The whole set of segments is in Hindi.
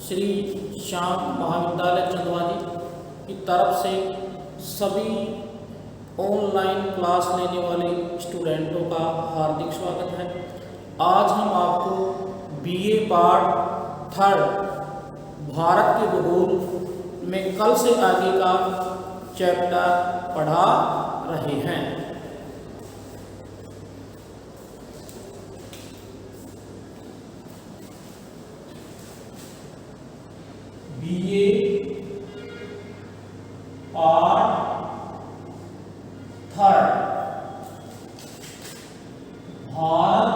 श्री श्याम महाविद्यालय चंदवाजी की तरफ से सभी ऑनलाइन क्लास लेने वाले स्टूडेंटों का हार्दिक स्वागत है। आज हम आपको बीए पार्ट 3 भारत के भूगोल में कल से आगे का चैप्टर पढ़ा रहे हैं। बीए पार्ट 3 भारत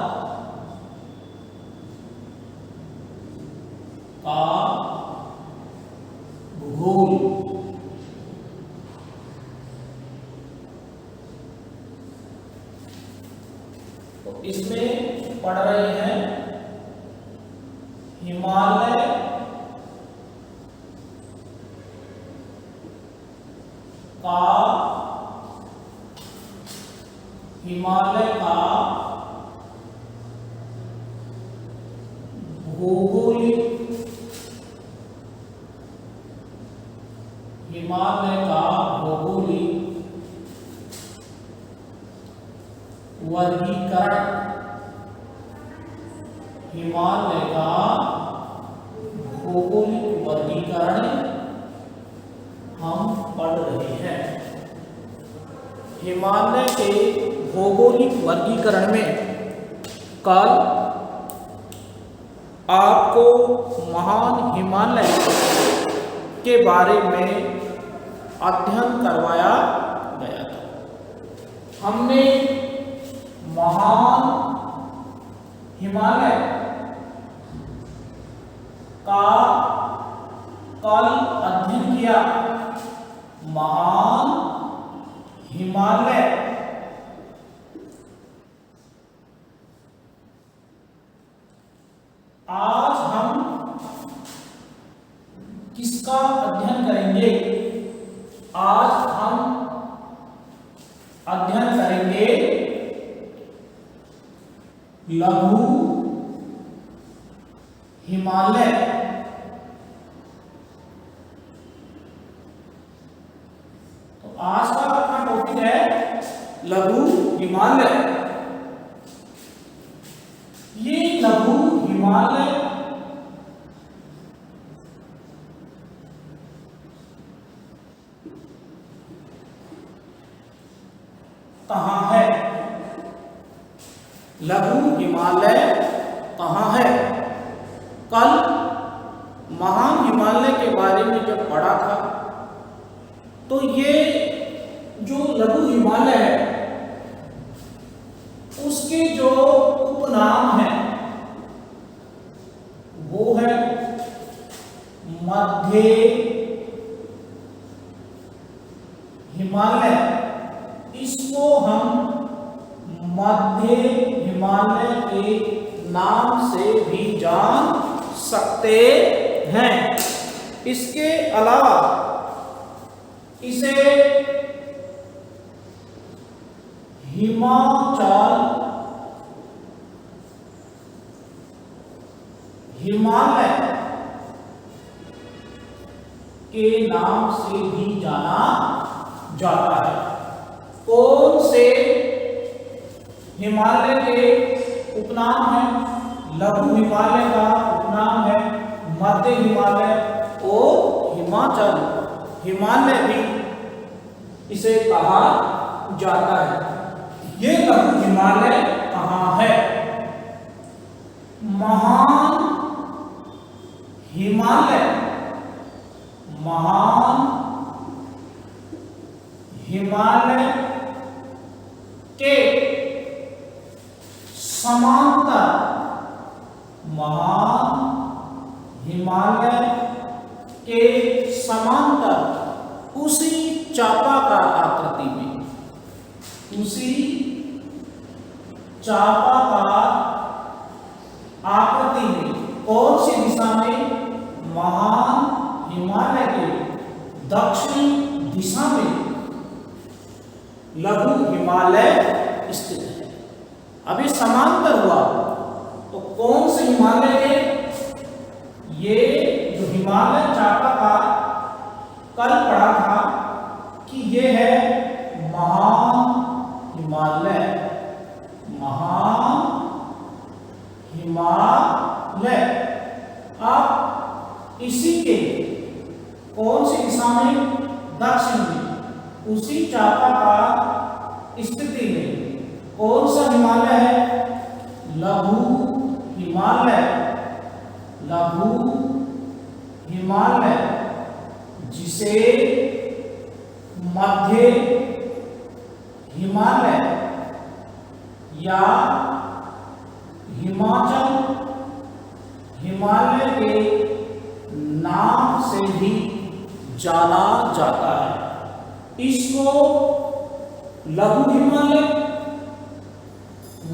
का भूगोल। तो इसमें पढ़ रहे हैं हिमालय का भौगोलिक वर्गीकरण। हिमालय का भौगोलिक वर्गीकरण हम पढ़ रहे हैं। हिमालय के भौगोलिक वर्गीकरण में कल आपको महान हिमालय के बारे में अध्ययन करवाया गया था। हमने महान हिमालय का कल अध्ययन किया। महान हिमालय आज हम किसका अध्ययन करेंगे? आज हम अध्ययन करेंगे लघु हिमालय। तो आज का अपना टॉपिक है लघु हिमालय। ये लघु हिमालय कहां है? लघु हिमालय कहां है? कल महान हिमालय के बारे में जब पढ़ा था तो ये जो लघु हिमालय है उसके जो उपनाम है वो है मध्य हिमालय। इसको हम मध्य हिमालय के नाम से भी जान सकते हैं। इसके अलावा इसे हिमालय के नाम से भी जाना जाता है। कौन से हिमालय के उपनाम है? लघु हिमालय का उपनाम है मध्य हिमालय और हिमाचल हिमालय भी इसे कहा जाता है। ये लघु हिमालय कहां है? महान हिमालय के समांतर, महान हिमालय के समांतर उसी चापाकार आकृति में, उसी चापाकार आकृति में कौन सी दिशा में? महान हिमालय के दक्षिणी दिशा में लघु हिमालय स्थित है। अभी समांतर हुआ तो कौन से हिमालय के? ये जो हिमालय चापाकार कल पढ़ा था कि ये है महान हिमालय, महान हिमालय। अब इसी के कौन सी दिशा में? दक्षिण में। उसी चापाकार स्थिति में कौन सा हिमालय है? लघु हिमालय, लघु हिमालय, जिसे मध्य हिमालय या हिमाचल हिमालय के नाम से भी जाना जाता है। इसको लघु हिमालय,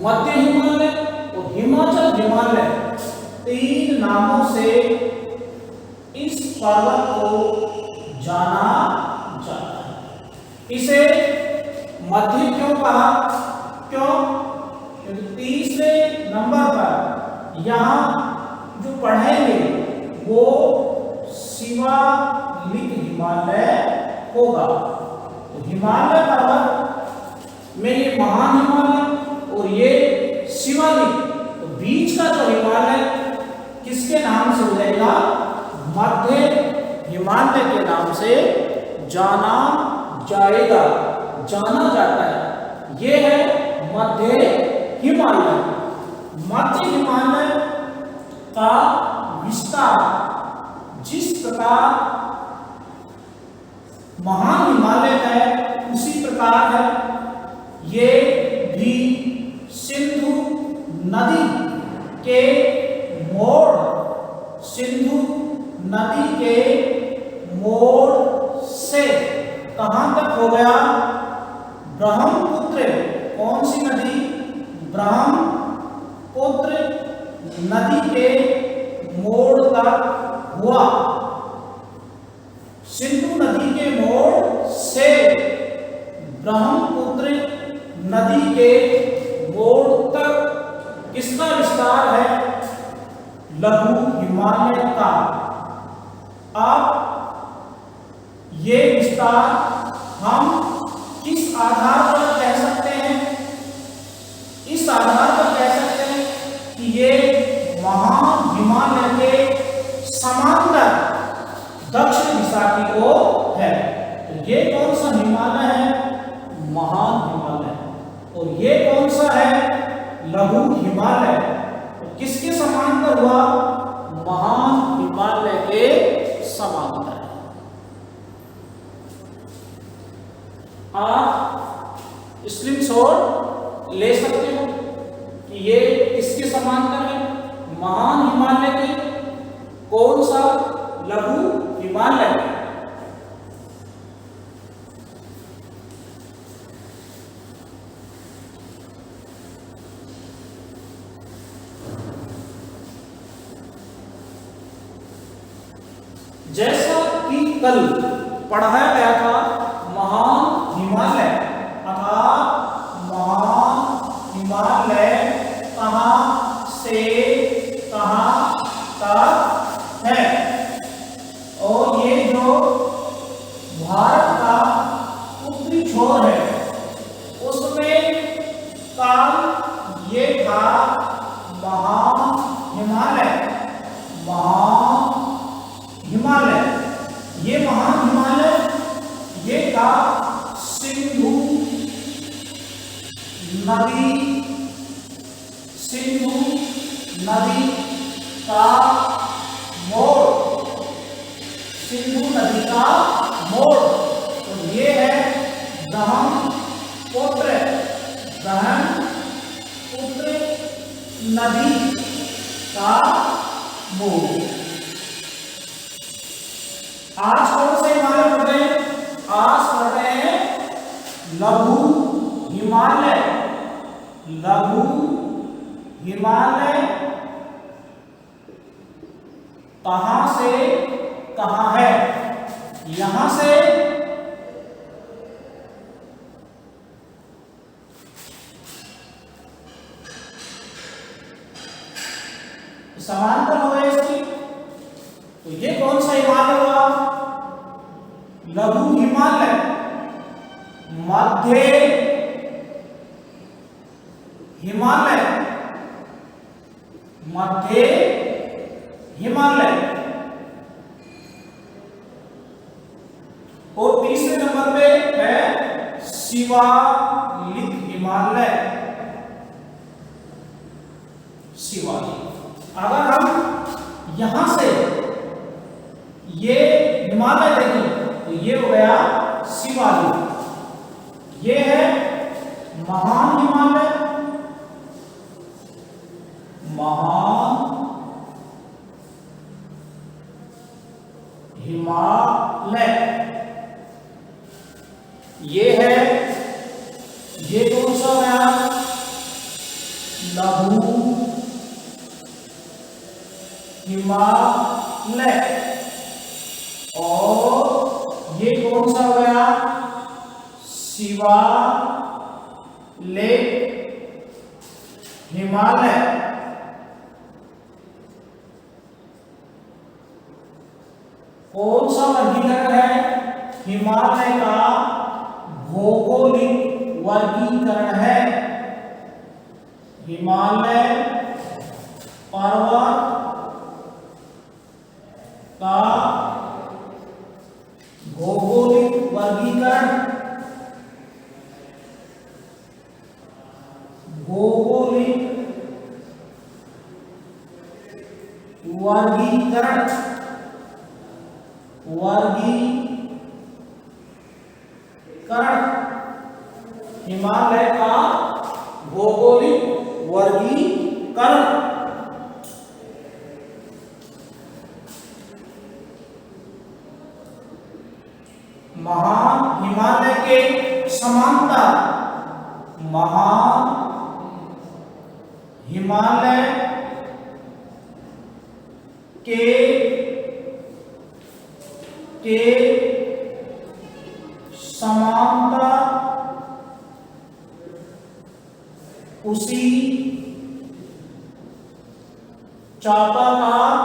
मध्य हिमालय और हिमाचल हिमालय, तीन नामों से इस पर्वत को जाना जाता है। इसे मध्य क्यों कहा? क्यों? क्योंकि तीसरे नंबर पर यहाँ जो पढ़ेंगे वो शिवालिक हिमालय होगा। तो हिमालय पर्वत में ये महान हिमालय और ये शिवालिक, तो बीच का जो हिमालय किसके नाम से हो जाएगा? मध्य हिमालय के नाम से जाना जाएगा, जाना जाता है। ये है मध्य हिमालय। मध्य हिमालय का विस्तार जिस प्रकार महान हिमालय है उसी प्रकार है ये भी सिंधु नदी के मोड़, सिंधु नदी के मोड़ से कहां तक हो गया? ब्रह्मपुत्र। कौन सी नदी? ब्रह्मपुत्र नदी के मोड़ तक हुआ। सिंधु नदी के मोड़ से ब्रह्मपुत्र नदी के मोड़ तक किसका विस्तार है? लघु हिमालय का। अब ये विस्तार हम किस आधार पर कह सकते हैं? इस आधार पर कह सकते हैं कि ये महान हिमालय के समांतर दक्षिण दिशा की ओर है। तो ये कौन सा हिमालय है? महान हिमालय। और ये कौन सा है? लघु हिमालय। तो किसके समांतर हुआ? महान हिमालय के समांतर। आप स्क्रीनशॉट ले सकते हो कि ये किसके समांतर है? महान हिमालय के। कौन सा? लघु हिमालय। जैसा कि कल पढ़ाया गया था, महान हिमालय अर्थात महान हिमालय कहां से कहां तक है। और ये जो भारत का उत्तरी छोर है उसमें काल ये था महान हिमालय, महान हिमालय। ये महान हिमालय ये था सिंधु नदी, सिंधु नदी का मोड़, सिंधु नदी का मोड़। तो ये है ब्रह्मपुत्र, ब्रह्मपुत्र नदी का मोड़। आज कौन से हिमालय पढ़ रहे हैं? आज पढ़ रहे हैं लघु हिमालय। लघु हिमालय कहां से कहां है? यहां से समांतर हो गए इसकी। तो ये कौन सा हिमालय हुआ? लघु हिमालय। मध्य हिमालय, मध्य हिमालय। और तीसरे नंबर पे है शिवालिक हिमालय। शिवालिक। अगर हम यहां से ये हिमालय देखें तो ये हो गया शिवालिक। ये है महान हिमालय, महान हिमालय। ये है, ये कौन सा गया? लघु हिमालय। और ये कौन सा हो गया? शिवालिक हिमालय। कौन सा वर्गीकरण है? हिमालय का भौगोलिक वर्गीकरण है। हिमालय पर्वत का भौगोलिक वर्गीकरण, भौगोलिक वर्गीकरण, हिमालय का भौगोलिक वर्गीकरण। महान हिमालय के समांतर, महान हिमालय के समांतर उसी चापाकार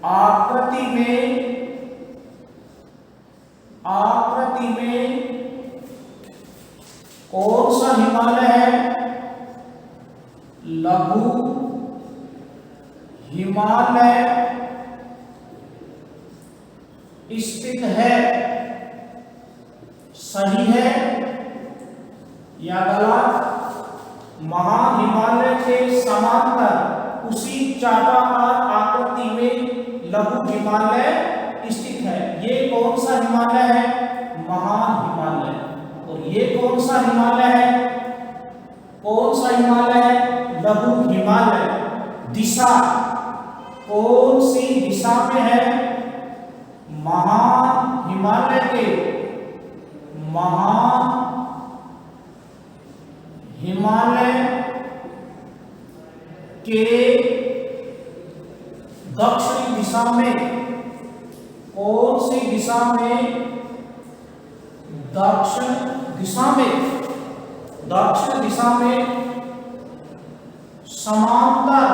आकृति में कौन सा हिमालय है? लघु हिमालय स्थित है। सही है या गलत? महान हिमालय के समांतर उसी चापाकार आकृति में लघु हिमालय स्थित है। ये कौन सा हिमालय है? महान हिमालय। और ये कौन सा हिमालय है? कौन सा हिमालय है? लघु हिमालय। दिशा कौन सी दिशा में है? महान हिमालय के, महान हिमालय के दक्षिणी दिशा में। कौन सी दिशा में? दक्षिण दिशा में। दक्षिण दिशा में समांतर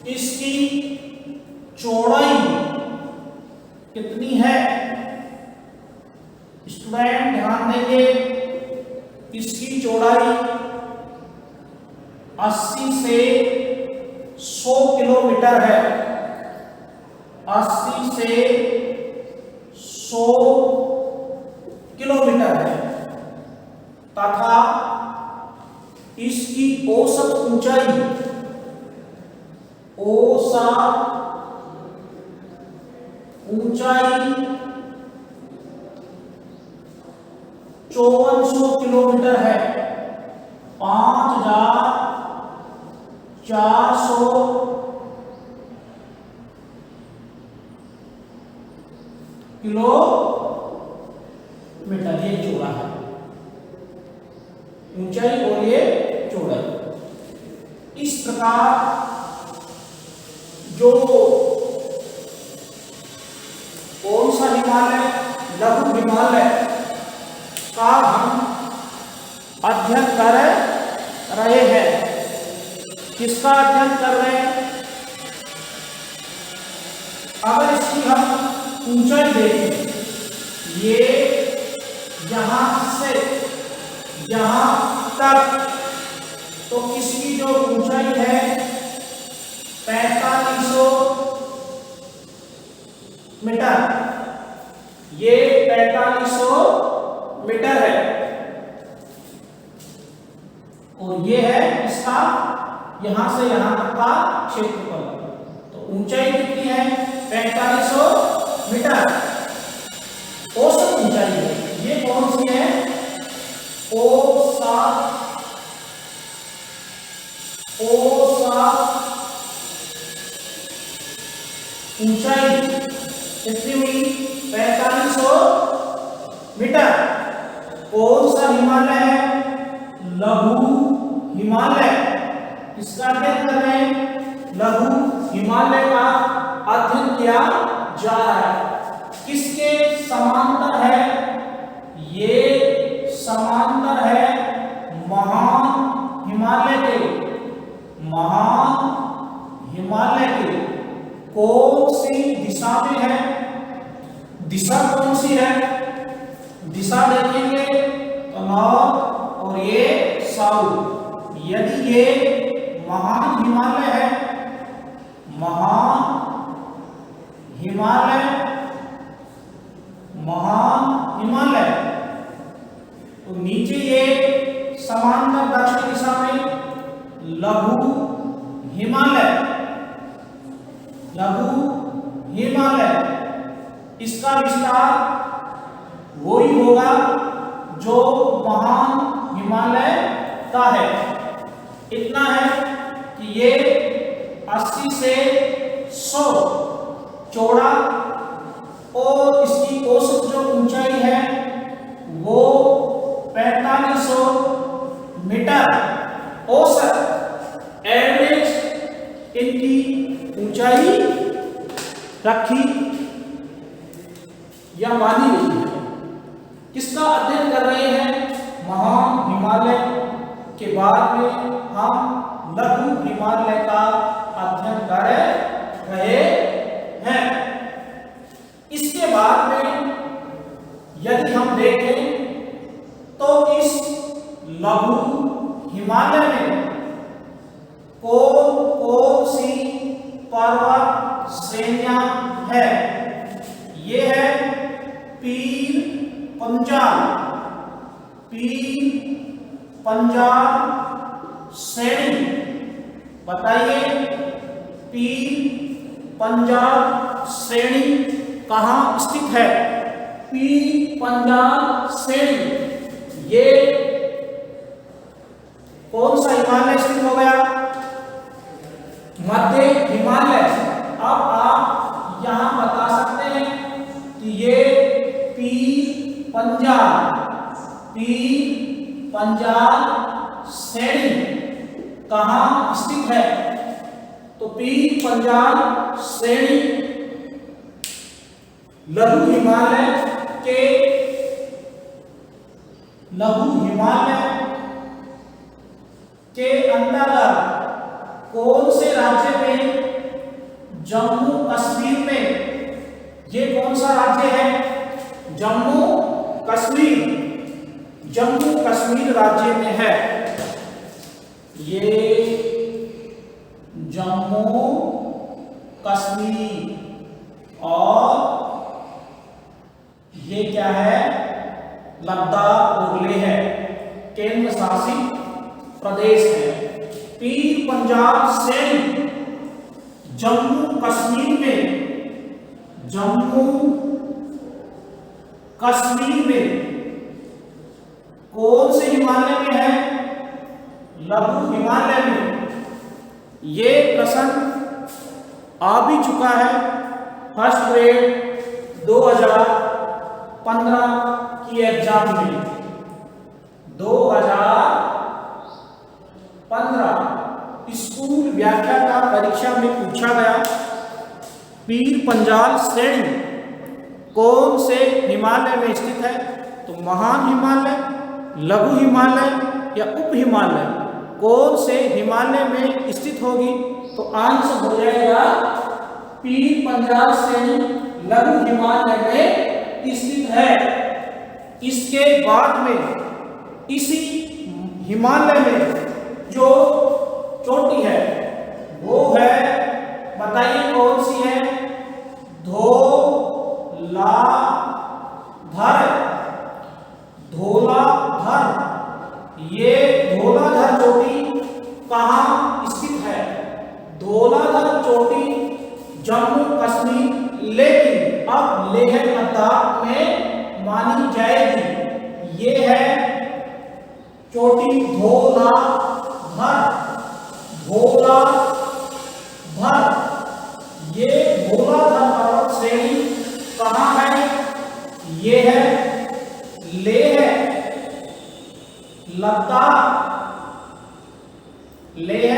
इसकी चौड़ाई कितनी है? स्टूडेंट ध्यान देंगे, इसकी चौड़ाई 80 से 100 किलोमीटर है। 80 से 100 किलोमीटर है तथा इसकी औसत ऊंचाई 5400 किलोमीटर है। 5400 किलोमीटर ये चौड़ा है, ऊंचाई और ये चौड़ाई। इस प्रकार जो कौन सा हिमालय? लघु हिमालय हिमालय का हम अध्ययन कर रहे हैं। किसका अध्ययन कर रहे हैं? अगर इसकी हम ऊंचाई देखें, ये यहां से यहां तक, तो इसकी जो ऊंचाई है 4500 मीटर, ये 4500 मीटर है। और ये है इसका यहां से यहां तक का क्षेत्रफल। तो ऊंचाई कितनी है? 4500 मीटर औसत ऊंचाई है। ये कौन सी है? औसत ऊंचाई कितनी हुई? 4500 मीटर। कौन सा हिमालय है? लघु हिमालय। किसका अध्ययन कर रहे हैं? लघु हिमालय का अध्ययन किया जा रहा है। किसके समांतर है? ये समांतर है महान हिमालय के। महान हिमालय के कौन सी दिशा में है? दिशा कौन सी है? दिशा देखेंगे तो नॉर्थ और ये साउथ। यदि ये महान हिमालय है, महान हिमालय, महान हिमालय, तो नीचे ये समांतर दक्षिण दिशा में लघु हिमालय। लघु हिमालय, इसका विस्तार वही होगा जो महान हिमालय का है। इतना है कि ये 80 से 100 चौड़ा और इसकी औसत जो ऊंचाई है वो 4500 मीटर औसत एवरेज इनकी ऊंचाई रखी या मानी गई है। किसका अध्ययन कर रहे हैं? महान हिमालय के बाद में हम लघु हिमालय का अध्ययन कर रहे हैं। इसके बाद में यदि हम देखें तो इस लघु हिमालय में कौन सी पर्वत श्रेणियां है? ये है पीर पंजाल। पीर पंजाल श्रेणी। बताइए पीर पंजाल श्रेणी कहाँ स्थित है? पीर पंजाल श्रेणी ये कौन सा हिमालय स्थित हो गया? मध्य हिमालय। अब आप यहां बता सकते हैं कि ये पीर पंजाल श्रेणी कहां स्थित है? तो पीर पंजाल श्रेणी लघु हिमालय के अंतर्गत कौन से राज्य में? जम्मू कश्मीर में। ये कौन सा राज्य है? जम्मू कश्मीर। जम्मू कश्मीर राज्य में है। ये जम्मू कश्मीर और ये क्या है? लद्दाख और लेह है, केंद्र शासित प्रदेश है। पीर पंजाल श्रेणी जम्मू कश्मीर में कौन से हिमालय में है? लघु हिमालय में। ये प्रश्न आ भी चुका है फर्स्ट ग्रेड 2015 की एग्जाम में। 2015 स्कूल व्याख्या का परीक्षा में पूछा गया पीर पंजाल श्रेणी कौन से हिमालय में स्थित है? तो महान हिमालय, लघु हिमालय या उप हिमालय, कौन से हिमालय में स्थित होगी? तो आंसर हो जाएगा पीर पंजाल श्रेणी लघु हिमालय में स्थित है। इसके बाद में इसी हिमालय में जो चोटी है वो है, बताइए कौन सी है? धौलाधर। धौलाधर, ये धौलाधर चोटी कहाँ स्थित है? धौलाधर चोटी जम्मू कश्मीर, लेकिन अब लेह लद्दाख में मानी जाएगी। ये है चोटी धौलाधर। धौलाधर, ये धौलाधर पर्वत श्रेणी कहाँ है? ये है लेह लद्दाख, लेह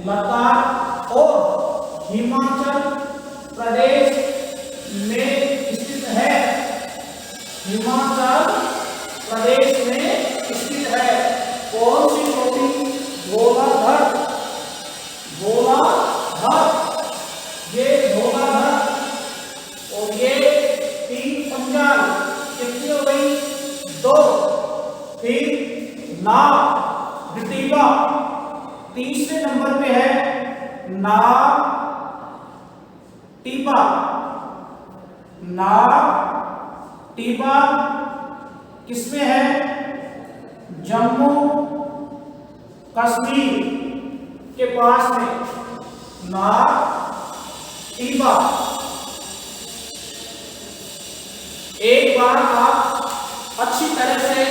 लद्दाख और हिमाचल प्रदेश में स्थित है। हिमाचल प्रदेश में स्थित है। कौन सी चोटी? धौलाधर। धौलाधर, ये धौलाधर और ये पीर पंजाल, कितनी हो गई? 2। फिर नाग टिबा तीसरे नंबर पे है। नाग टिबा, नाग टिबा किसमें है? जम्मू कश्मीर के पास में नाग टिबा। एक बार आप अच्छी तरह से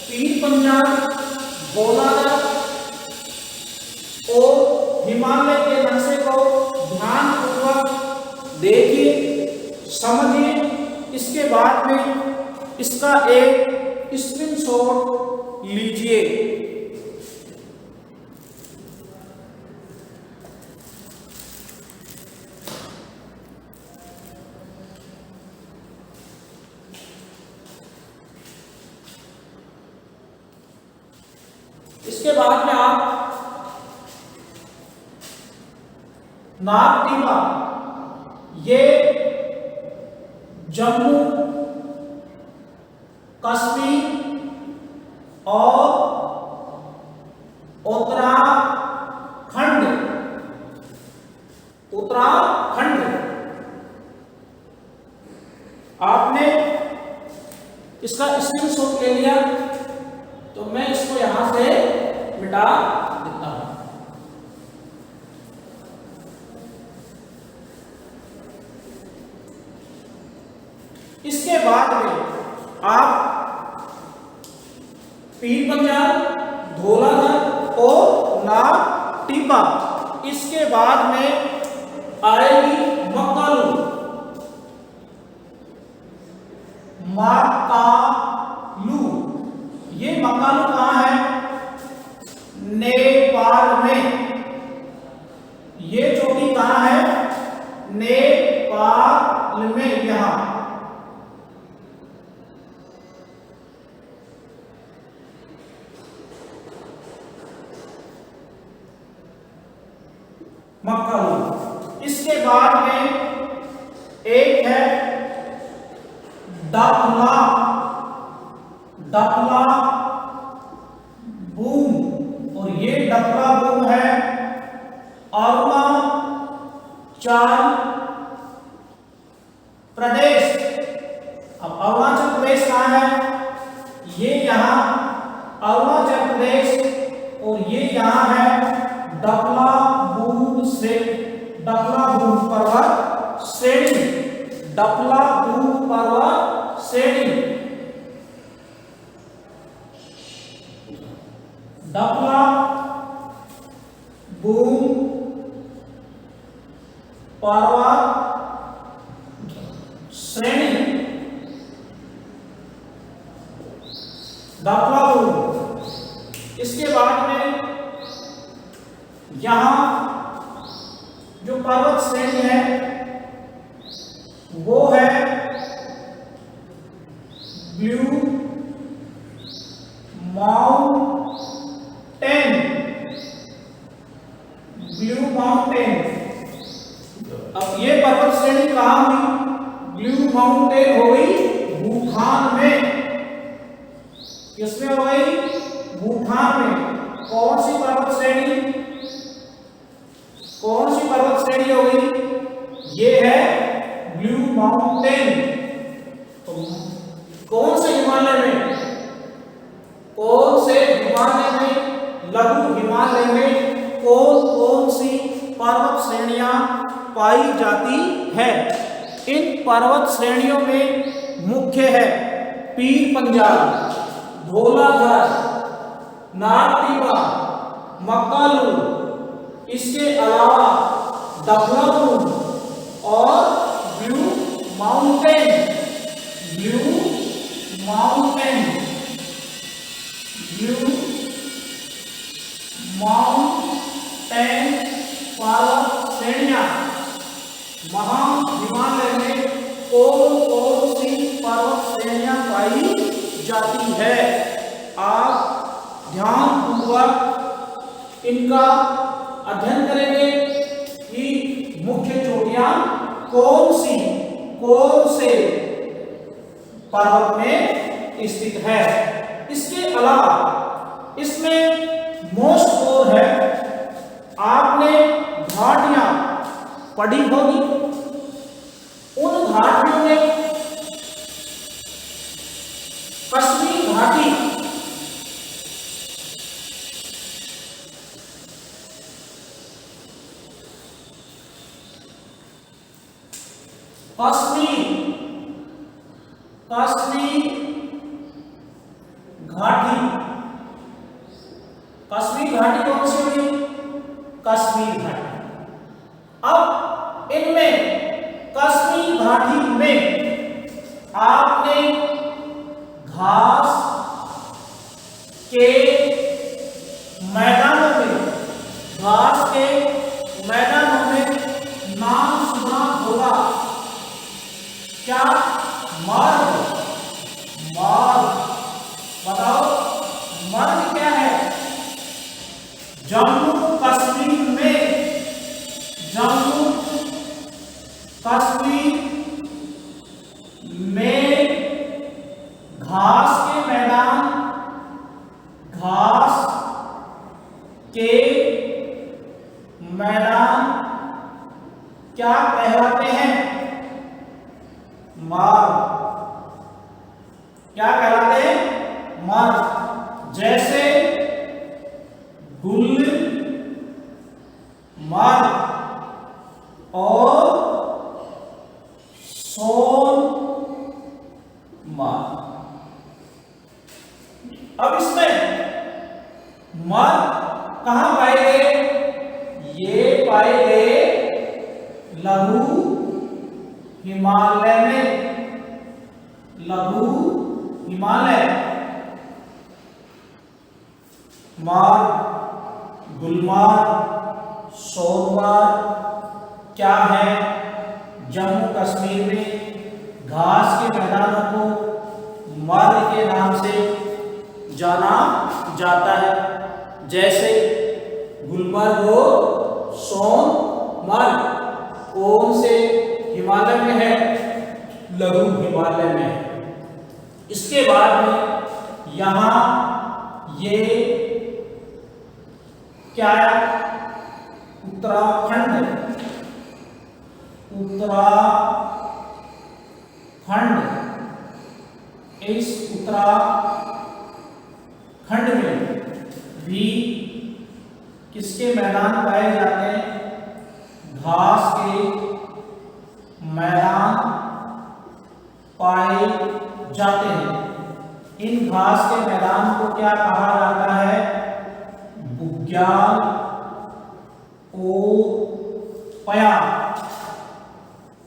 पीर पंजाल, धौलाधर और हिमालय के नक्शे को ध्यानपूर्वक देखिए, समझिए। इसके बाद में इसका एक स्क्रीनशॉट लीजिए। इसके बाद में आप नाग टिबा, ये जम्मू कश्मीर और उत्तराखंड, उत्तराखंड, आपने इसका स्क्रीनशॉट ले लिया तो मैं इसको यहां से मिटा देता हूं। इसके बाद में आप पीर पंजाल, धौलाधर और नाग टिबा, इसके बाद में आएगी मक्कालू। मक्कालू, ये मक्कालू कहाँ है? नेपाल में। ये चोटी कहाँ है? नेपाल में, यहां। मक्कालू। इसके बाद में एक है डपला, डपला बूम, और ये डपला बूम है अरुणाचल प्रदेश। अब अरुणाचल प्रदेश कहाँ है? ये यहां अरुणाचल प्रदेश, और ये यहां है डपला बूम से, डपला बूम पर्वत श्रेणी, डपला बूम पर्वत श्रेणी। डपला बूम पर्वत श्रेणी, डपला बूम। इसके बाद में यहां जो पर्वत श्रेणी है वो है ब्लू माउंटेन, ब्लू माउंटेन। अब ये पर्वत श्रेणी कहाँ हुई? ब्लू माउंटेन हो गई भूटान में। किसमें हो गई? भूटान में। कौन सी पर्वत श्रेणी? कौन सी पर्वत श्रेणी हो गई? ये है ब्लू माउंटेन। तो कौन से हिमालय में? कौन से हिमालय में? लघु हिमालय में कौन कौन सी पर्वत श्रेणियां पाई जाती है? इन पर्वत श्रेणियों में मुख्य है पीर पंजाल, धौलाधर, नागटिबा, मक्कालू, इसके अलावा दफलापुर और blue mountain. Blue mountain, blue mountain पर्वत श्रेणियां। महा हिमालय में कौन कौन सी पर्वत श्रेणियां पाई जाती है? आप ध्यानपूर्वक इनका अध्ययन करेंगे कि मुख्य चोटियां कौन से पर्वत में स्थित है। इसके अलावा इसमें मोस्ट कोर है, आपने घाटियां पढ़ी होगी। उन घाटियों में कश्मीर घाटी, कश्मीर घाटी, कश्मीर घाटी कौन सी होगी? कश्मीर घाटी। अब इनमें कश्मीर घाटी में आपने घास के मैदानों में, घास के मैदानों में नाम सुना होगा। क्या? मर्ग। बताओ मर्ग क्या है? जम्मू कश्मीर में, जम्मू कश्मीर में घास के मैदान, घास के मैदान क्या कहलाते हैं? मार्ग। क्या कहलाते हैं? मार्ग। जैसे गुलमर्ग और सोनमर्ग। अब इसमें मर्ग कहां पाए गए? ये पाए गए लघु हिमालय में, लघु हिमालय। मार्ग, गुलमर्ग, सोनमर्ग क्या है? जम्मू कश्मीर में घास के मैदानों को मर्ग के नाम से जाना जाता है। जैसे गुलमर्ग हो, सोनमर्ग। कौन से हिमालय में है? लघु हिमालय में है। इसके बाद में यहां ये क्या है? उत्तराखंड, उत्तराखंड। इस उत्तराखंड में भी किसके मैदान पाए जाते हैं? घास के मैदान पाए जाते हैं। इन घास के मैदान को क्या कहा जाता है? बुग्यालोपया,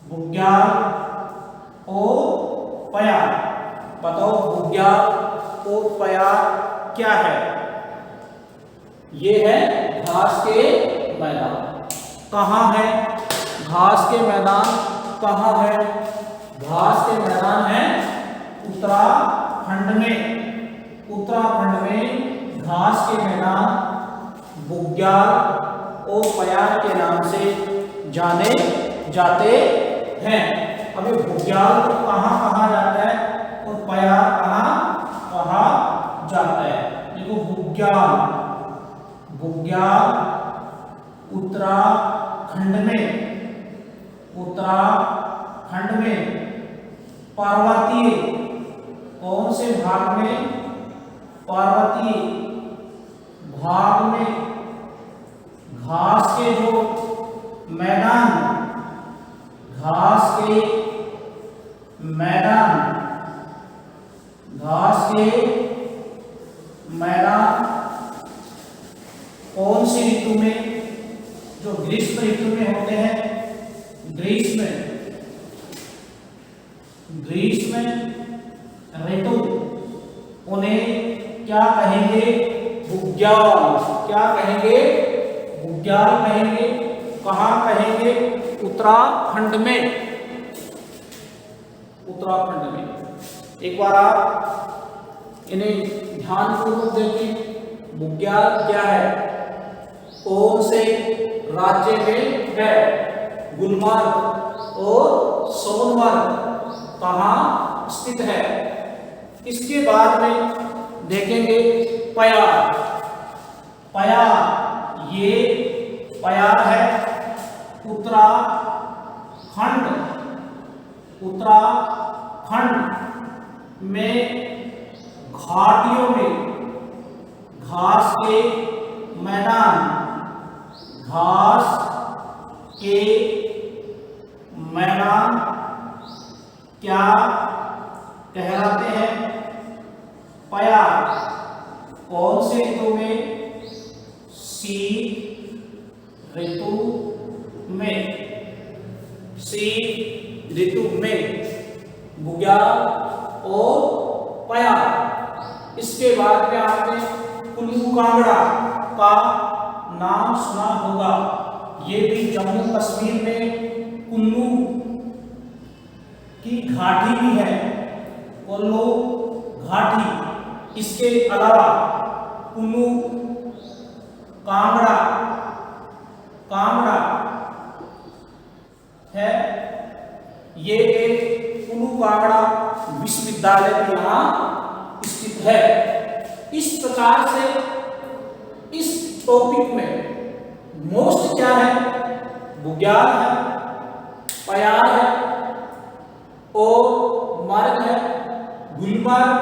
बुग्यालोपया। बताओ बुग्यालोपया क्या है? ये है घास के मैदान। कहाँ है घास के मैदान? कहाँ है घास के मैदान? है उत्तराखंड में घास के मैदान बुग्याल और पयार के नाम से जाने जाते हैं। अब ये बुग्याल को कहाँ कहा जाता है और पयार कहाँ कहा जाता है? देखो बुग्याल उत्तराखंड में पर्वतीय कौन से भाग में? पर्वतीय भाग में घास के जो मैदान कौन सी ऋतु में? जो ग्रीष्म ऋतु में होते हैं, ग्रीष्म ऋतु, उन्हें क्या कहेंगे? बुग्याल। क्या कहेंगे? बुग्याल कहेंगे। कहाँ कहेंगे? उत्तराखंड में। एक बार आप इन्हें ध्यानपूर्वक देखें। बुग्याल क्या है? कौन से राज्य में है? गुलमर्ग और सोनमर्ग कहाँ स्थित है? इसके बाद में देखेंगे पयार। ये पयार है उत्तराखंड में घाटियों में घास के मैदान क्या कहलाते हैं? पयार। कौन से ऋतु में? शीत ऋतु में बुग्याल और पयार। इसके बाद में आपने कुल्लू कांगड़ा का नाम सुना होगा। ये भी जम्मू कश्मीर में कुल्लू की घाटी भी है, कुल्लू घाटी। इसके अलावा कुल्लू कांगड़ा है। ये एक कुल्लू कांगड़ा विश्वविद्यालय भी यहाँ स्थित है। इस प्रकार से इस टॉपिक में मोस्ट क्या है? बुग्याल है, पयार है और मर्ग है। गुलमर्ग,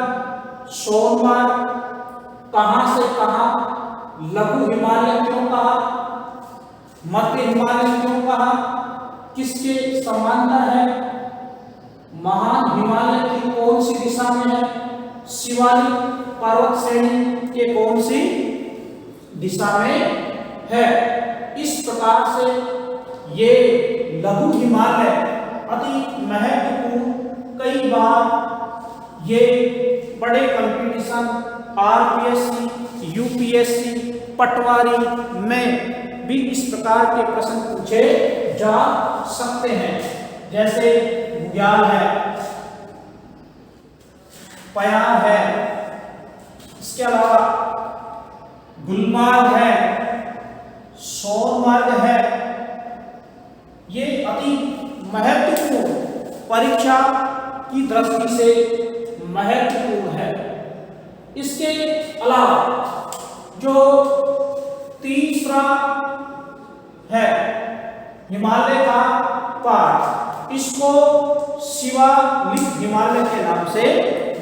सोनमर्ग, कहाँ से कहाँ? लघु हिमालय क्यों कहा? मध्य हिमालय क्यों कहा? किसके समांतर है? महान हिमालय की कौन सी दिशा में है? शिवालिक पर्वत श्रेणी के कौन सी दिशा में है? इस प्रकार से ये लघु हिमालय अति महत्वपूर्ण, कई बार ये बड़े कंपटीशन आरपीएससी, यूपीएससी, पटवारी में भी इस प्रकार के प्रश्न पूछे जा सकते हैं। जैसे बुग्याल है, पयार है, इसके अलावा गुलमर्ग है, सोनमर्ग है। ये अति महत्वपूर्ण, परीक्षा की दृष्टि से महत्वपूर्ण है। इसके अलावा जो तीसरा है हिमालय का पार्ट, इसको शिवालिक हिमालय के नाम से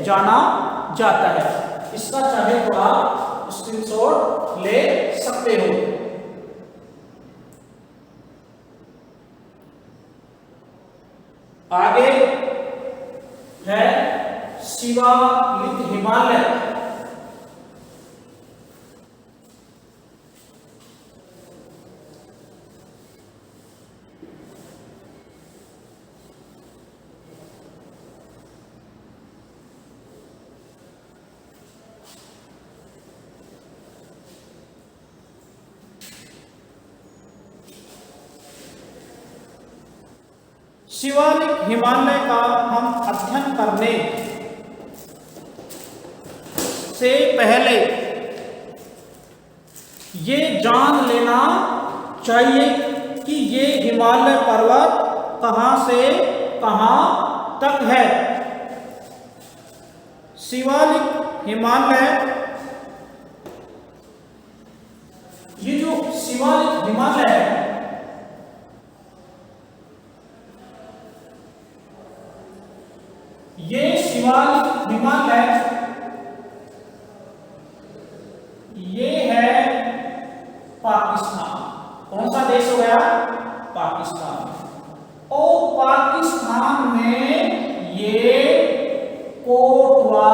जाना जाता है। इसका चाहे तो आप स्क्रीनशॉट ले सकते हो। आगे है शिवालिक हिमालय। शिवालिक हिमालय का हम अध्ययन करने से पहले ये जान लेना चाहिए कि ये हिमालय पर्वत कहां से कहां तक है। शिवालिक हिमालय, ये जो शिवालिक हिमालय है ये शिवालिक हिमालय ये है पाकिस्तान। कौन सा देश हो गया? पाकिस्तान। और पाकिस्तान में ये कोटवा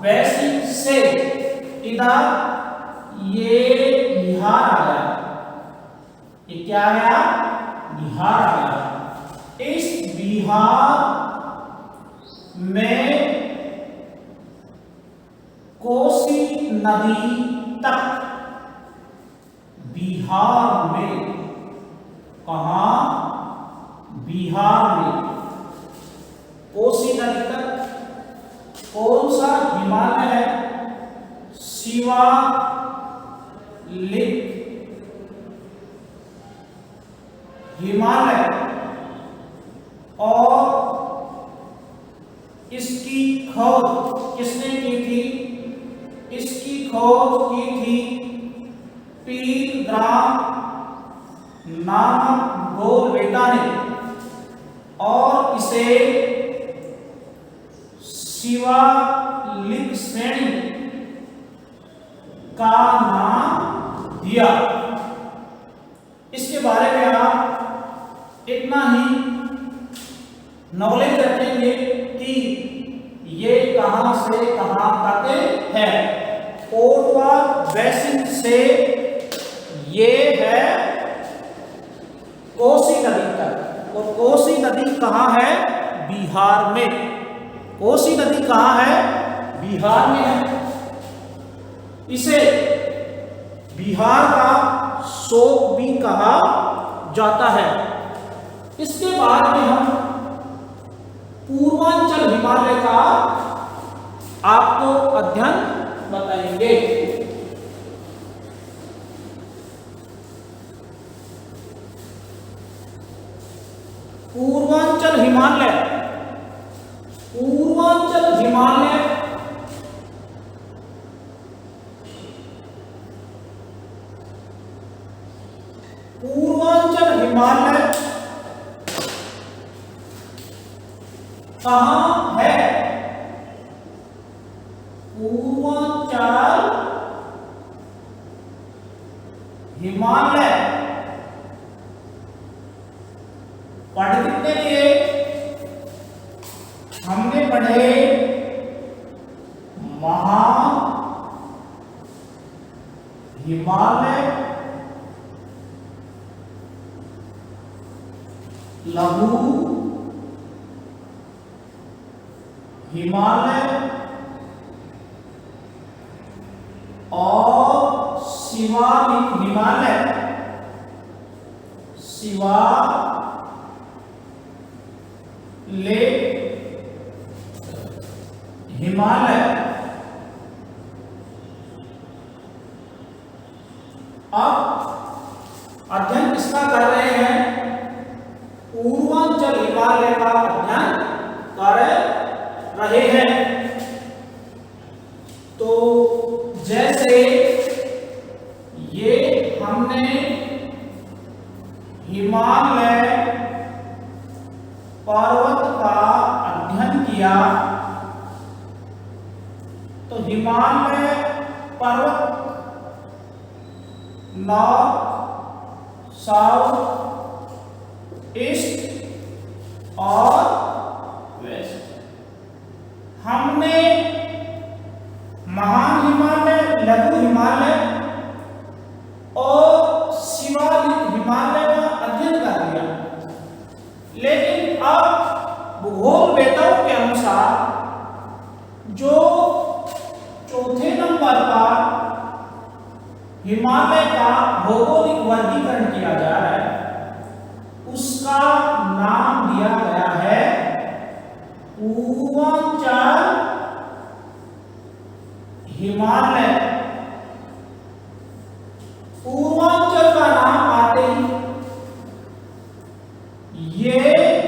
बेसिन से इधर ये बिहार आ गया। ये क्या आया? बिहार आ गया। इस बिहार में कोसी नदी तक, बिहार में, कहां? बिहार में कोसी नदी तक कौन सा हिमालय है? शिवालिक हिमालय। और इसकी खोज किसने की थी? इसकी खोज की थी पीरग्राम नामक गोलवेता ने, और इसे शिवालिक श्रेणी का नाम दिया। इसके बारे में आप इतना ही नॉलेज रखेंगे कि ये कहां से कहां तक है। कोटवा बेसिन से ये है कोसी नदी तक। और कोसी नदी कहां है? बिहार में। कोसी नदी कहां है? बिहार में है। इसे बिहार का शोक भी कहा जाता है। इसके बाद में हम पूर्वांचल हिमालय का आपको अध्ययन बताएंगे। पूर्वांचल हिमालय, पूर्वांचल हिमालय पूर्वांचल हिमालय कहां है? पूर्वांचल हिमालय पढ़ कितने लिए? हमने पढ़े महा हिमालय, लघु हिमालय और शिवालिक हिमालय। शिवालिक हिमालय। अब अध्ययन किसका कर रहे हैं? पूर्वांचल हिमालय का अध्ययन कर रहे हैं। तो जैसे ये हमने हिमालय पर्वत का अध्ययन किया, तो हिमालय पर्वत नॉर्थ, साउथ, ईस्ट और वेस्ट। हमने महान हिमालय, लघु हिमालय और शिवालिक हिमालय का अध्ययन कर लिया। लेकिन अब भूगोल वेताओं के अनुसार जो चौथे नंबर पर हिमालय का भौगोलिक वर्गीकरण किया जाए उसका नाम दिया गया है पूर्वांचल हिमालय। पूर्वांचल का नाम आते ही ये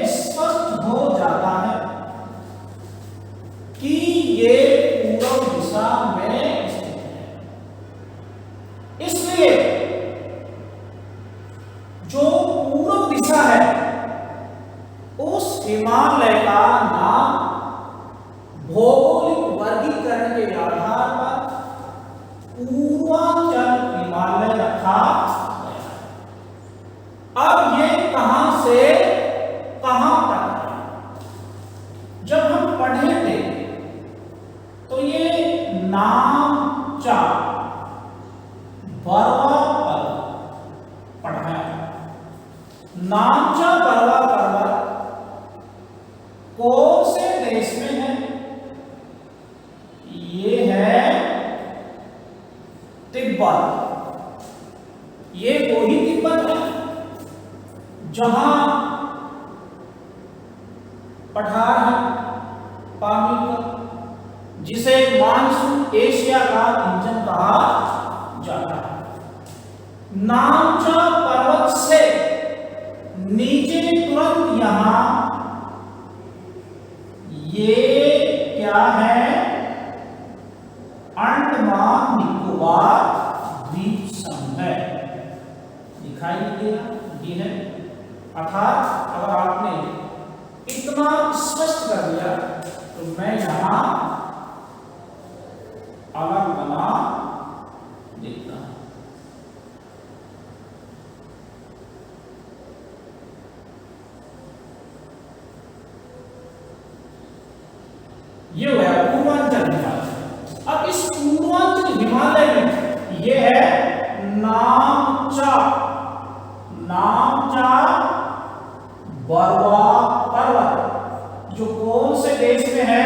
स्पष्ट हो जाता है कि ये पूर्व दिशा में स्थित है। इसलिए जो पूर्व दिशा है उस हिमालय का नाम भौगोलिक वर्गीकरण के आधार पर पूर्वांचल हिमालय रखा गया है। अब ये कहां से कहां तक है? जब हम पढ़े थे तो ये नामचा बरवा पर्वत पढ़ा। नामचा बरवा पर्वत कौन से देश में है? ये है तिब्बत। ये वही तिब्बत है जहां पठार है पानी का, जिसे मानसून एशिया का इंजन कहा जाता है। नामचा पर्वत से नीचे तुरंत यहां ये क्या है? अंडमान निकोबार द्वीप समूह है। दिखाई देगा ये है। अर्थात अगर आपने इतना स्पष्ट कर दिया तो मैं यहां अलग बना देता हूं। ये है पूर्वांचल हिमालय। अब इस पूर्वांचल हिमालय में ये है नामचा बरवा पर्वत, जो कौन से देश में है?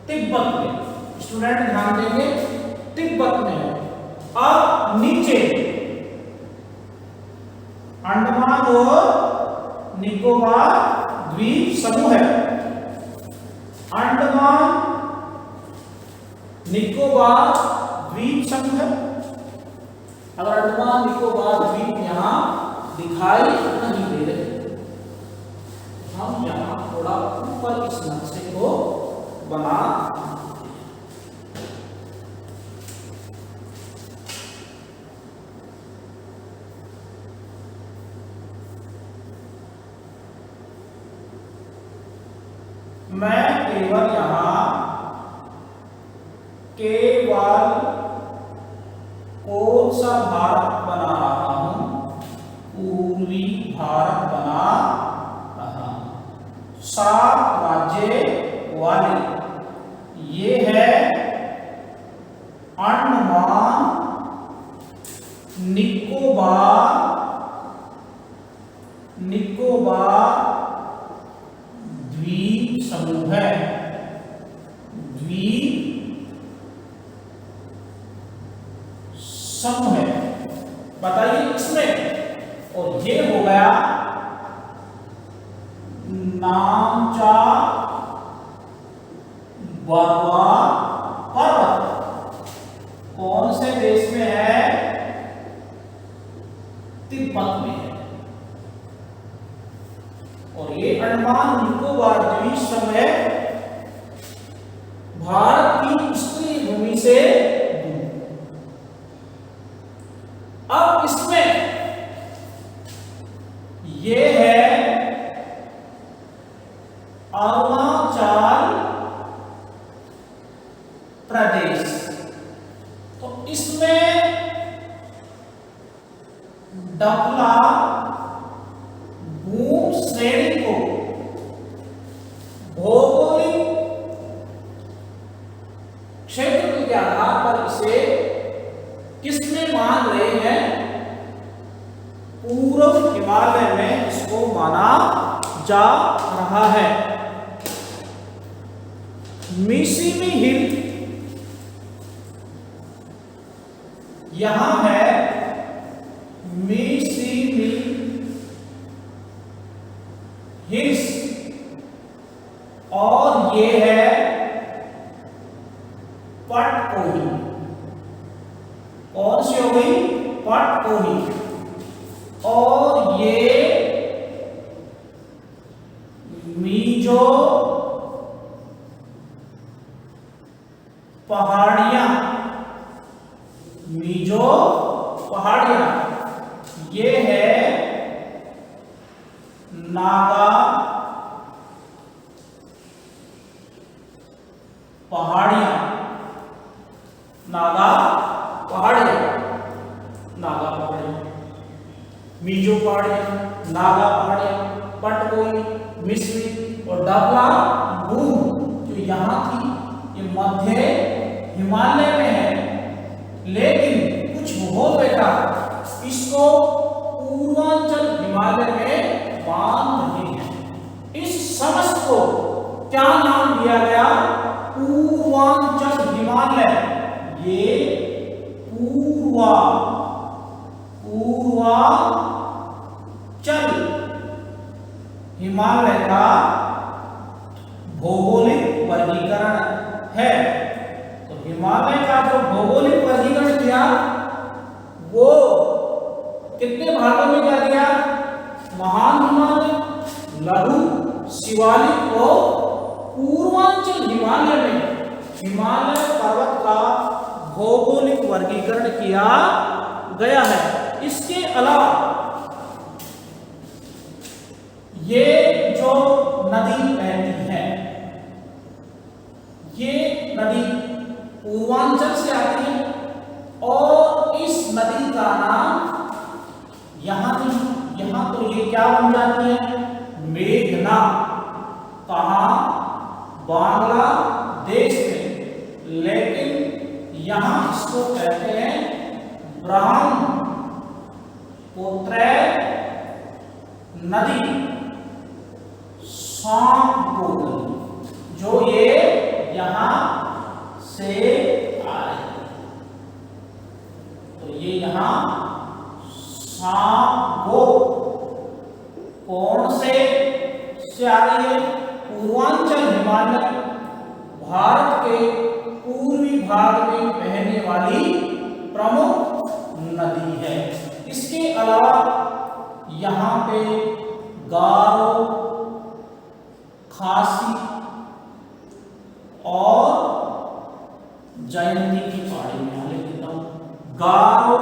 तिब्बत में। स्टूडेंट ध्यान देंगे, तिब्बत में है। अब नीचे अंडमान और निकोबार द्वीप समूह है। अंडमान निकोबार द्वीप समूह है। अगर अंडमान निकोबार द्वीप यहां दिखाई नहीं दे रहे, हम यहां थोड़ा ऊपर इस नक्शे को बना मैं केवल कौन सा भारत बना रहा हूं? पूर्वी भारत बना रहा हूं। 7 राज्य वाले ये है अंडमान निकोबार द्वीप समूह है। द्वीप समूह है। बताइए इसमें, और ये हो गया नामचा बरवा पर्वत। कौन से देश में है? तिब्बत में है। और ये अंडमान निकोबार द्वीप समूह है, भारत की उत्तरी भूमि से दूर। अब इसमें ये है अरुणाचल प्रदेश। तो इसमें डपला भूम श्रेणी को भौगोलिक क्षेत्र के आधार पर इसे किसमें मान रहे हैं? पूर्व हिमालय में इसको माना जा रहा है। मिसिमी हिल यहां है मिसिमी हिल्स और ये है पटकोही। कौन सी हो गई? पटकोही। और ये मीजो पहाड़ियां, मीजो पहाड़ियां, ये है नागा पहाड़ियां, नागा पहाड़ियां, नागा पहाड़ियां, मीजो पहाड़ियां, नागा पहाड़ियां, पटकोई, मिस्री और डबला बूम जो यहाँ थी ये मध्य हिमालय में है, लेकिन कुछ हो बेटा इसको पूर्वांचल हिमालय में बांध रहे हैं। इस समस्त को क्या नाम दिया गया? पूर्वांचल हिमालय। ये पूर्वांचल हिमालय का भौगोलिक वर्गीकरण है। तो हिमालय का जो भौगोलिक वर्गीकरण किया वो कितने भागों में किया गया? महान हिमालय, लघु शिवालिक और पूर्वांचल हिमालय में हिमालय पर्वत का भौगोलिक वर्गीकरण किया गया है। इसके अलावा ये जो नदी बहती है ये नदी पूर्वांचल से आती है और इस नदी का नाम यहां तो ये क्या बन जाती है? मेघना। कहां? बांग्लादेश में। लेकिन यहां इसको कहते हैं ब्रह्मपुत्र नदी, सांगोगल, जो ये यहां से आ रही है। तो ये यहां सांगो कौन से आ रही है? पूर्वांचल हिमालय, भारत के पूर्वी भाग में बहने वाली प्रमुख नदी है। इसके अलावा यहाँ पे गारो, खासी और जयंती की पहाड़ी में लिख देता हूं। गारो,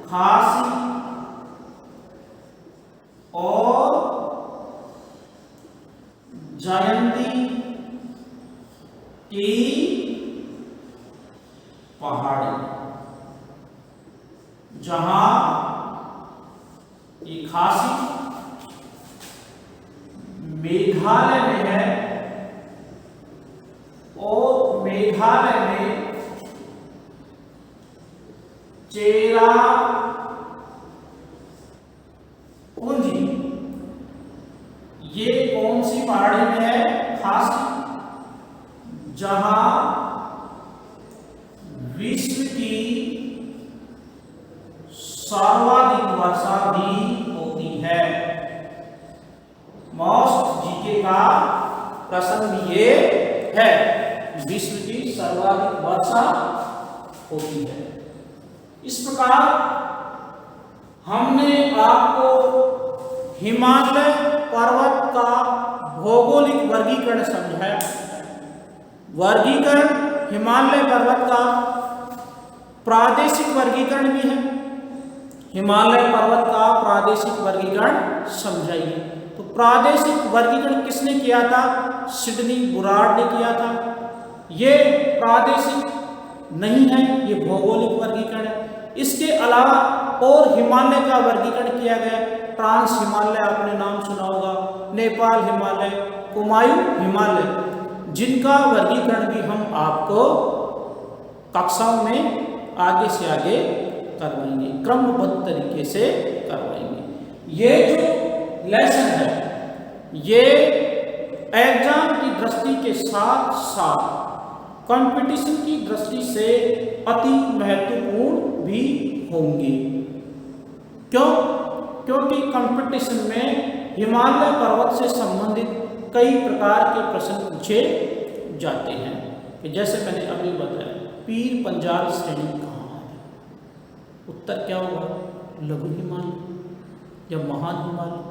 खासी और जयंती की पहाड़ी, जहां ये खासी मेघालय में है और मेघालय में चेरा पूंजी, ये कौन सी पहाड़ी में है? खासी, जहां विश्व की सर्वाधिक वर्षा भी होती है। मोस्ट जीके का प्रश्न भी ये है, विश्व की सर्वाधिक वर्षा होती है। इस प्रकार हमने आपको हिमालय पर्वत का भौगोलिक वर्गीकरण समझाया। वर्गीकरण हिमालय पर्वत का प्रादेशिक वर्गीकरण भी है। हिमालय पर्वत का प्रादेशिक वर्गीकरण समझाइए। तो प्रादेशिक वर्गीकरण किसने किया था? सिडनी बुराड़ ने किया था। ये प्रादेशिक नहीं है, ये भौगोलिक वर्गीकरण है। इसके अलावा और हिमालय का वर्गीकरण किया गया। ट्रांस हिमालय आपने नाम सुना होगा, नेपाल हिमालय, कुमायूं हिमालय, जिनका वर्गीकरण भी हम आपको कक्षाओं में आगे से आगे करवाएंगे, क्रमबद्ध तरीके से करवाएंगे। ये जो लेसन है ये एग्जाम की दृष्टि के साथ साथ कंपटीशन की दृष्टि से अति महत्वपूर्ण भी होंगे। क्यों? क्योंकि कंपटीशन में हिमालय पर्वत से संबंधित कई प्रकार के प्रश्न पूछे जाते हैं कि जैसे मैंने अभी बताया, पीर पंजाल श्रेणी कहाँ है? उत्तर क्या होगा? लघु हिमालय या महान हिमालय,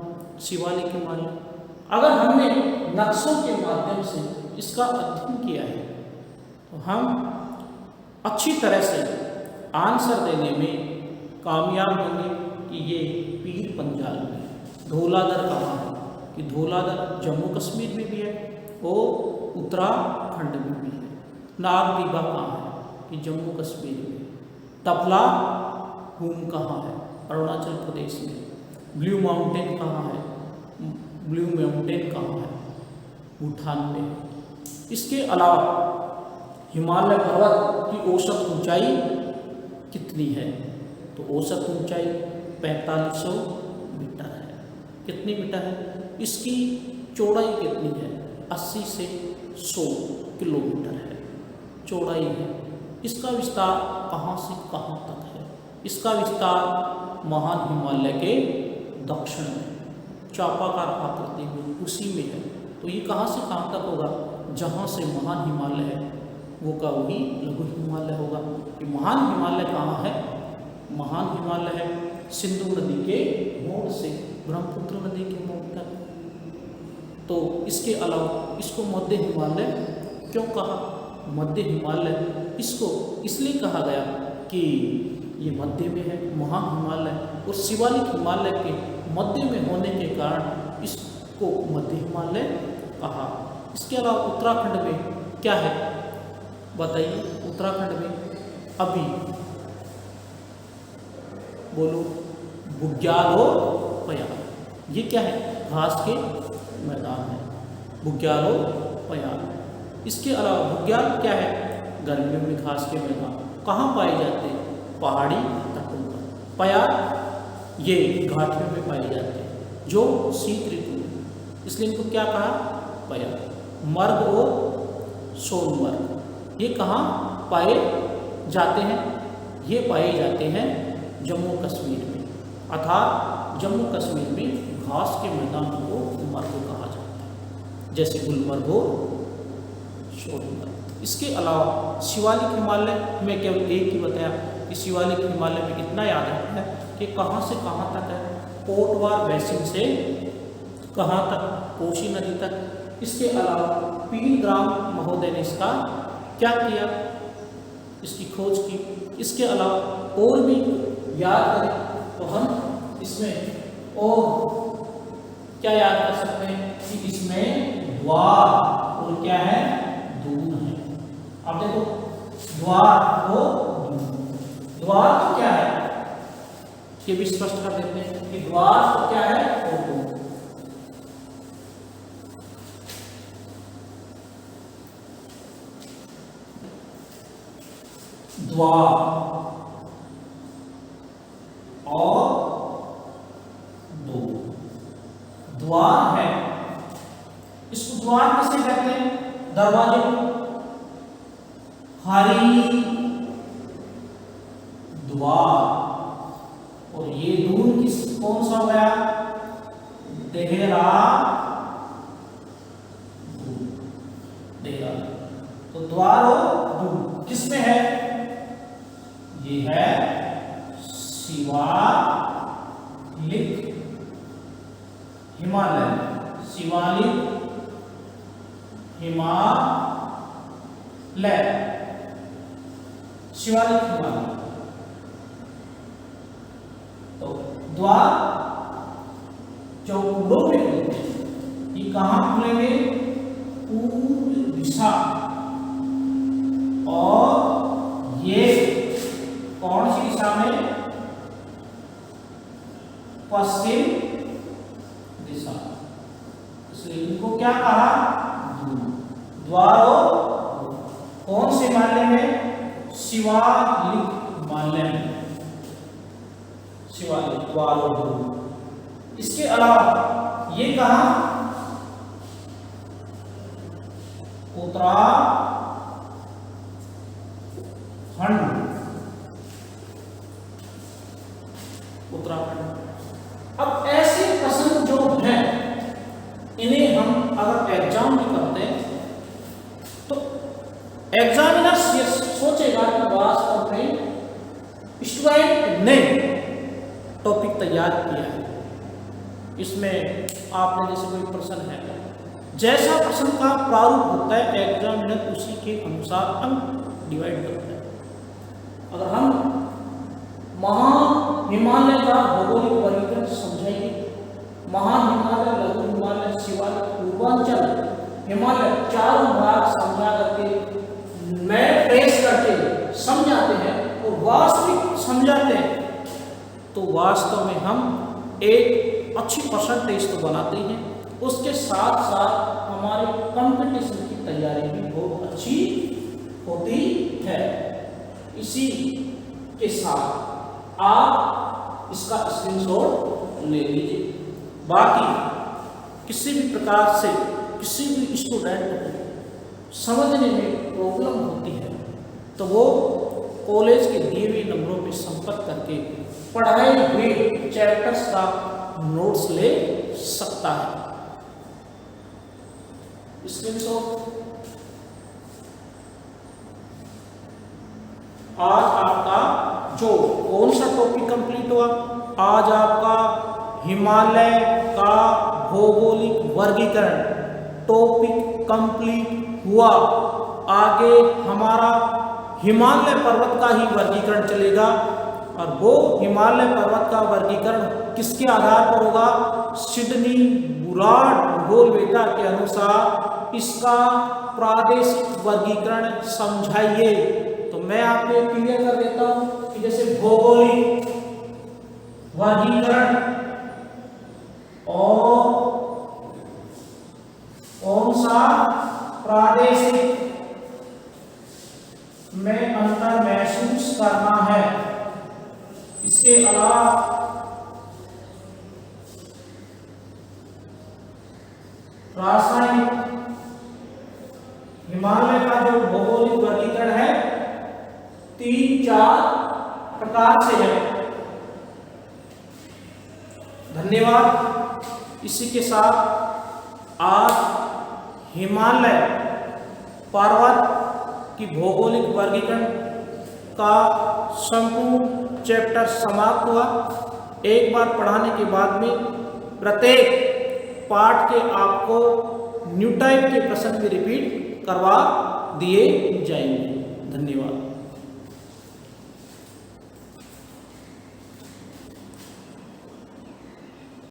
शिवालिक हिमालय। अगर हमने नक्शों के माध्यम से इसका अध्ययन किया है तो हम अच्छी तरह से आंसर देने में कामयाब होंगे कि ये पीर पंजाल में। धौलाधर कहाँ है? कि धौलाधर जम्मू कश्मीर में भी है और उत्तराखंड में भी है। नागदीबा कहाँ है? कि जम्मू कश्मीर में। तपला भूम कहाँ है? अरुणाचल प्रदेश में। ब्लू माउंटेन कहाँ है? ब्लू माउंटेन कहाँ है? भूटान में। इसके अलावा हिमालय पर्वत की औसत ऊंचाई कितनी है? तो औसत ऊंचाई 4500 मीटर है। कितनी मीटर है? इसकी चौड़ाई कितनी है? 80 से 100 किलोमीटर है चौड़ाई है। इसका विस्तार कहाँ से कहाँ तक है? इसका विस्तार महान हिमालय के दक्षिण में चापाकार आकृति में उसी में है। तो ये कहाँ से कहाँ तक होगा? जहाँ से महान हिमालय है वो का वही लघु हिमालय होगा। कि महान हिमालय कहाँ है? महान हिमालय है सिंधु नदी के मोड़ से ब्रह्मपुत्र नदी के मोड़ तक। तो इसके अलावा इसको मध्य हिमालय क्यों कहा? मध्य हिमालय इसको इसलिए कहा गया कि ये मध्य में है, महान हिमालय और शिवालिक हिमालय के मध्य में होने के कारण इसको मध्य हिमालय कहा। इसके अलावा उत्तराखंड में क्या है बताइए? उत्तराखंड में अभी बोलो बुग्यालो पयार, ये क्या है? घास के मैदान है बुग्यालो पयार। इसके अलावा बुग्याल क्या है? गर्मियों में घास के मैदान कहाँ पाए जाते हैं? पहाड़ी तटों पर। पयार ये घाटियों में पाए जाते हैं जो शीत ऋतु, इसलिए इनको क्या कहा? पयार। मर्ग और सोनमर्ग ये कहाँ पाए जाते हैं? ये पाए जाते हैं जम्मू कश्मीर में, अर्थात जम्मू कश्मीर में घास के मैदान को मर्ग कहा जाता है, जैसे गुलमर्ग और सोनमर्ग। इसके अलावा शिवालिक हिमालय में केवल एक ही बताया कि शिवालिक हिमालय में इतना याद रखना है कि कहाँ से कहाँ तक है? कोटवार बेसिन से कहाँ तक? कोसी नदी तक। इसके अलावा पील राम महोदय ने इसका क्या किया? इसकी खोज की। इसके अलावा और भी याद करें तो हम इसमें और क्या याद कर सकते हैं कि इसमें द्वार और क्या है? दून है। आप देखो द्वार और दून। द्वार तो क्या है ये भी स्पष्ट कर देते हैं कि द्वार तो क्या है? और दून। द्वार और दून। द्वार है, इसको द्वार किसे कहते हैं? दरवाजे को। हरि द्वार। और ये दून किस कौन सा हो गया? देहरा दून। देहरा। तो द्वार और दून किसमें है? ये है शिवालिक हिमालय। शिवालिक हिमालय। शिवालिक हिमालय। तो द्वार चौकों में खुलते हैं। ये कहाँ खुलेंगे? पूर्व दिशा। और ये कौन सी दिशा में? पश्चिम दिशा। इसलिए इनको क्या कहा? द्वारों। कौन से हिमालय में? शिवालिक हिमालय में। शिवालिक द्वारों। इसके अलावा ये कहा? उत्तराखंड। उत्तराखंड। अब ऐसे प्रश्न जो हैं इन्हें हम अगर एग्जाम भी करते हैं तो एग्जामिनर ये सोचेगा कि वास्तव में स्टूडेंट ने टॉपिक तैयार किया है, इसमें आपने जैसे कोई प्रश्न है, जैसा प्रश्न का प्रारूप होता है एग्जामिनर उसी के अनुसार अंक डिवाइड करता है। अगर हम महान हिमालय का भौगोलिक वर्गीकरण समझेंगे, महान हिमालय, लघु हिमालय, शिवालिक, पूर्वांचल हिमालय चारों भाग समझा करके मैप ट्रेस करके समझाते हैं और वास्तविक समझाते हैं, तो वास्तव में हम एक अच्छी परसेंटेज तो बनाते हैं, उसके साथ साथ हमारे कंपटीशन की तैयारी भी बहुत अच्छी होती है। इसी के साथ आप इसका स्क्रीनशॉट ले लीजिए। बाकी किसी भी प्रकार से किसी भी स्टूडेंट को समझने में प्रॉब्लम होती है तो वो कॉलेज के दिए हुए नंबरों पर संपर्क करके पढ़ाए हुए चैप्टर्स का नोट्स ले सकता है। स्क्रीनशॉट। आज आपका जो कौन सा टॉपिक कंप्लीट हुआ? आज आपका हिमालय का भौगोलिक वर्गीकरण टॉपिक कंप्लीट हुआ। आगे हमारा हिमालय पर्वत का ही वर्गीकरण चलेगा और वो हिमालय पर्वत का वर्गीकरण किसके आधार पर होगा? सिडनी बुराड भूगोलवेत्ता के अनुसार इसका प्रादेशिक वर्गीकरण समझाइए। तो मैं आपको क्लियर कर देता हूं कि जैसे भौगोलिक वर्गीकरण और कौन सा प्रादेशिक में अंतर महसूस करना है। इसके अलावा रासायनिक हिमालय का जो भौगोलिक वर्गीकरण है 3-4 प्रकार से है। धन्यवाद। इसी के साथ आज हिमालय पर्वत की भौगोलिक वर्गीकरण का संपूर्ण चैप्टर समाप्त हुआ। एक बार पढ़ाने के बाद में प्रत्येक पार्ट के आपको न्यू टाइप के प्रश्न भी रिपीट करवा दिए जाएंगे। धन्यवाद।